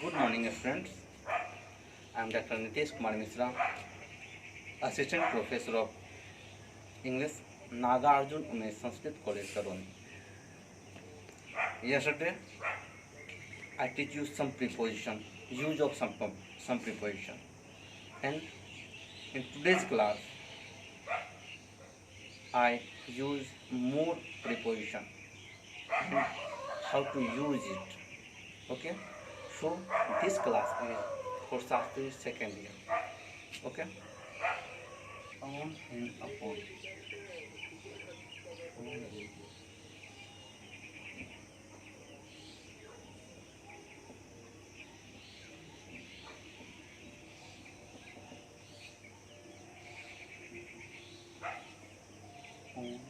Good morning, friends. I am Dr. Nitesh Kumar Misra, Assistant Professor of English, Nagarjun Umesh Sanskrit College, Karoni. Yesterday, I teach you some preposition, use of some preposition, and in today's class, I use more preposition and how to use it. Okay, so this class is for Shastri second year. Okay, on and upon. On.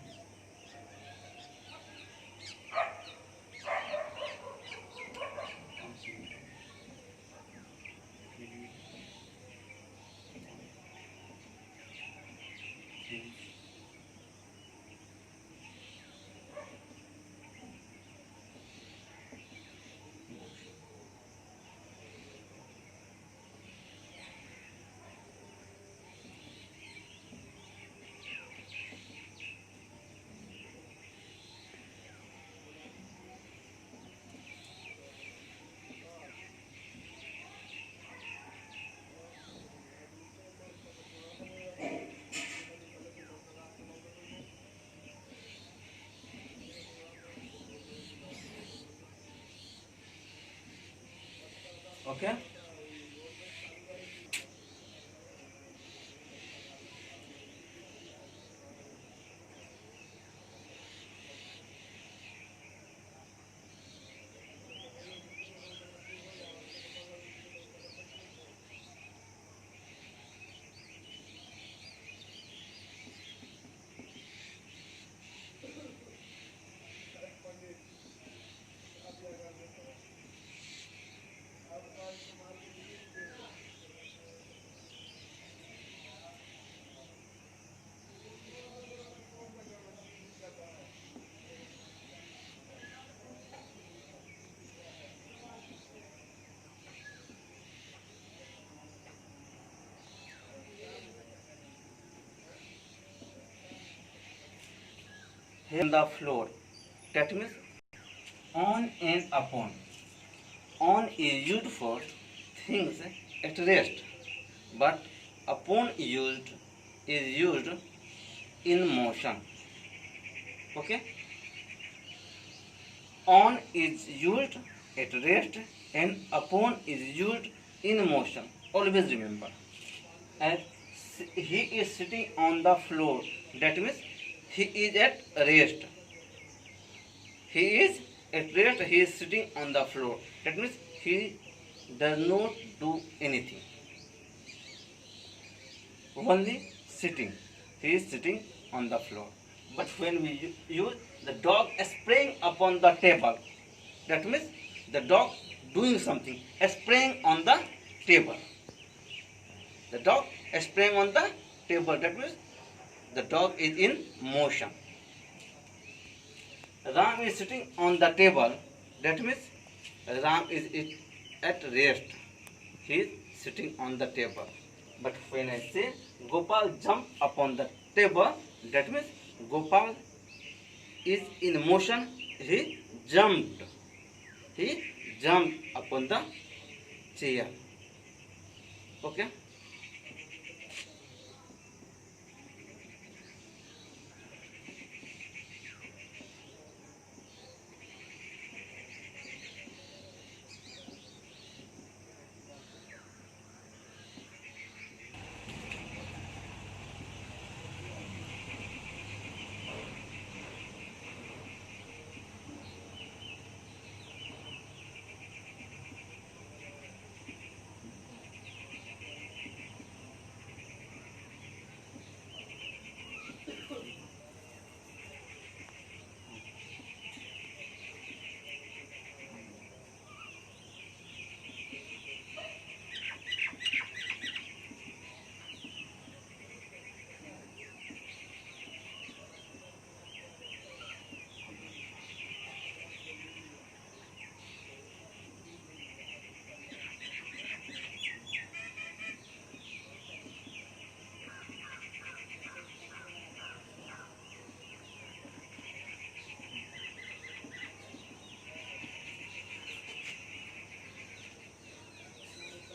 Okay. Here on the floor. That means on and upon. On is used for things at rest, but upon is used in motion. Okay. On is used at rest and upon is used in motion. Always remember. And he is sitting on the floor. That means he is at rest. He is at rest. He is sitting on the floor. That means he does not do anything. Only sitting. He is sitting on the floor. But when we use the dog spraying upon the table, that means the dog doing something, spraying on the table. The dog spraying on the table. That means the dog is in motion. Ram is sitting on the table. That means Ram is at rest. He is sitting on the table. But when I say Gopal jumped upon the table, that means Gopal is in motion. He jumped. He jumped upon the chair. Okay.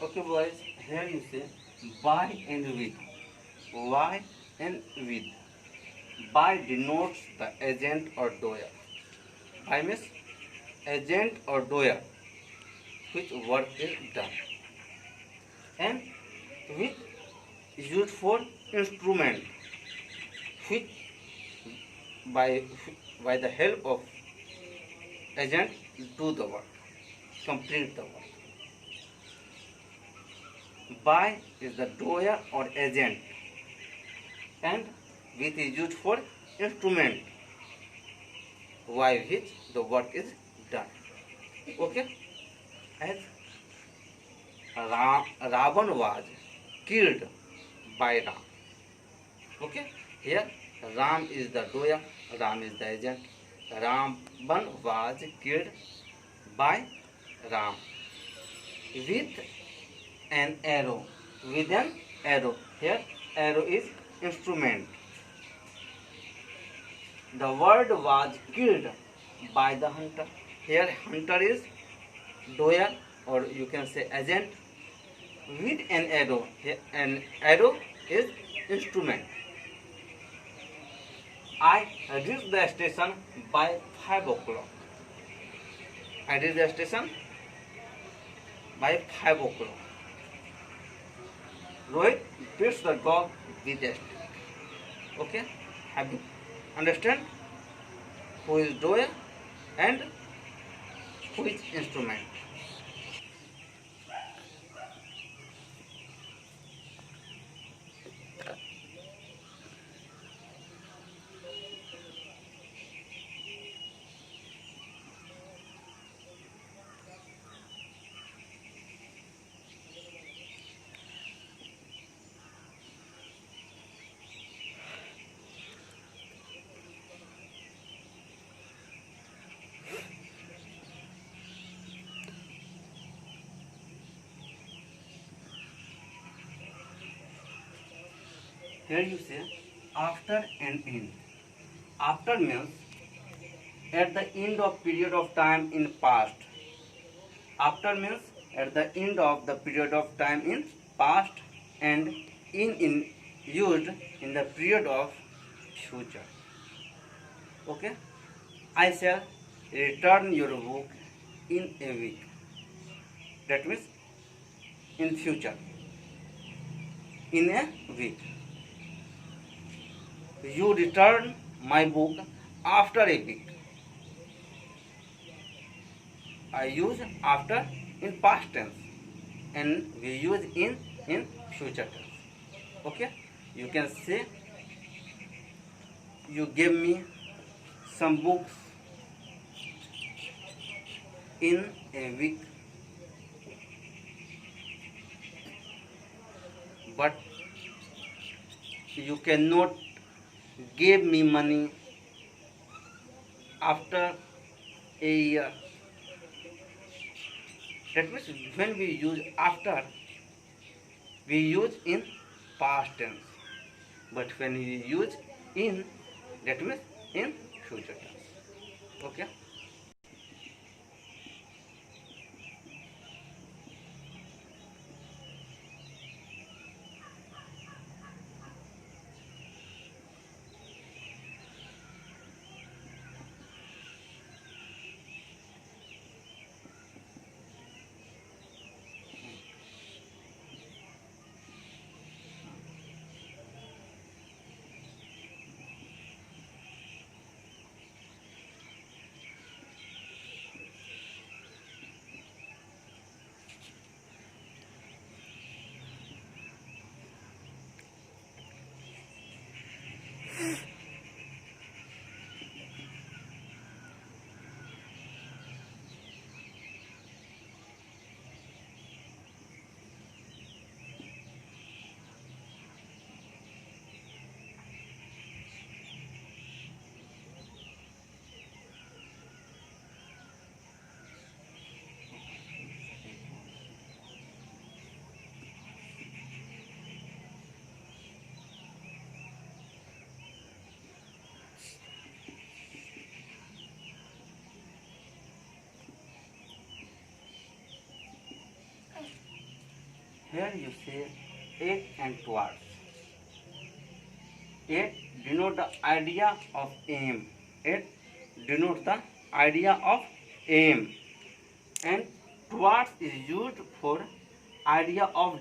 Okay boys, here you say by and with. By and with. By denotes the agent or doer. By means agent or doer which work is done. And with used for instrument which by by the help of agent do the work, complete the work. By is the doer or agent, and with is used for instrument by which the work is done. Okay, as Ravan was killed by Ram. Okay, here Ram is the doer, Ram is the agent. Ravan was killed by Ram with an arrow. With an arrow. Here arrow is instrument. The bird was killed by the hunter. Here hunter is doer, or you can say agent. With an arrow. Here an arrow is instrument. I reached the station by 5 o'clock. I reached the station by 5 o'clock. Rohit beats the dog with a stick. Okay? Have you understand who is doer and who is instrument? Here you say after and in. After means at the end of period of time in past. After means at the end of the period of time in past, and in used in the period of future. Okay? I shall return your book in a week. That means in future. In a week. You return my book after a week. I use after in past tense, and we use in future tense. Okay? You can say you gave me some books in a week, but you cannot give me money after a year. That means when we use after, we use in past tense, but when we use in, that means in future tense. Okay? Here you say at and towards. At denote the idea of aim. At denote the idea of aim, and towards is used for idea of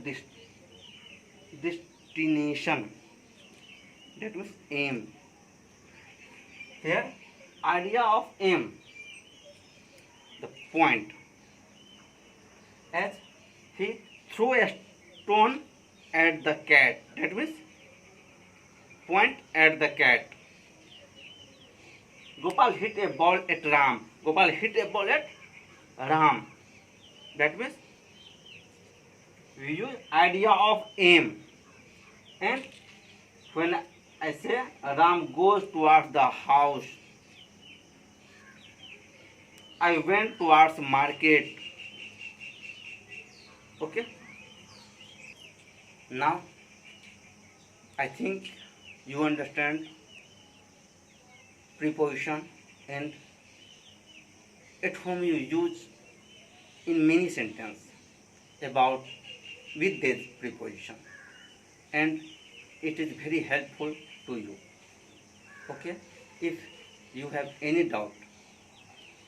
destination. That means aim. Here idea of aim, the point. As he threw a stone at the cat. That means point at the cat. Gopal hit a ball at Ram. Gopal hit a ball at Ram. That means we use idea of aim. And when I say Ram goes towards the house, I went towards market. Okay. Now I think you understand preposition, and at home you use in many sentences about with this preposition, and it is very helpful to you. Okay. If you have any doubt,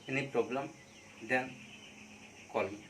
any problem, then call me.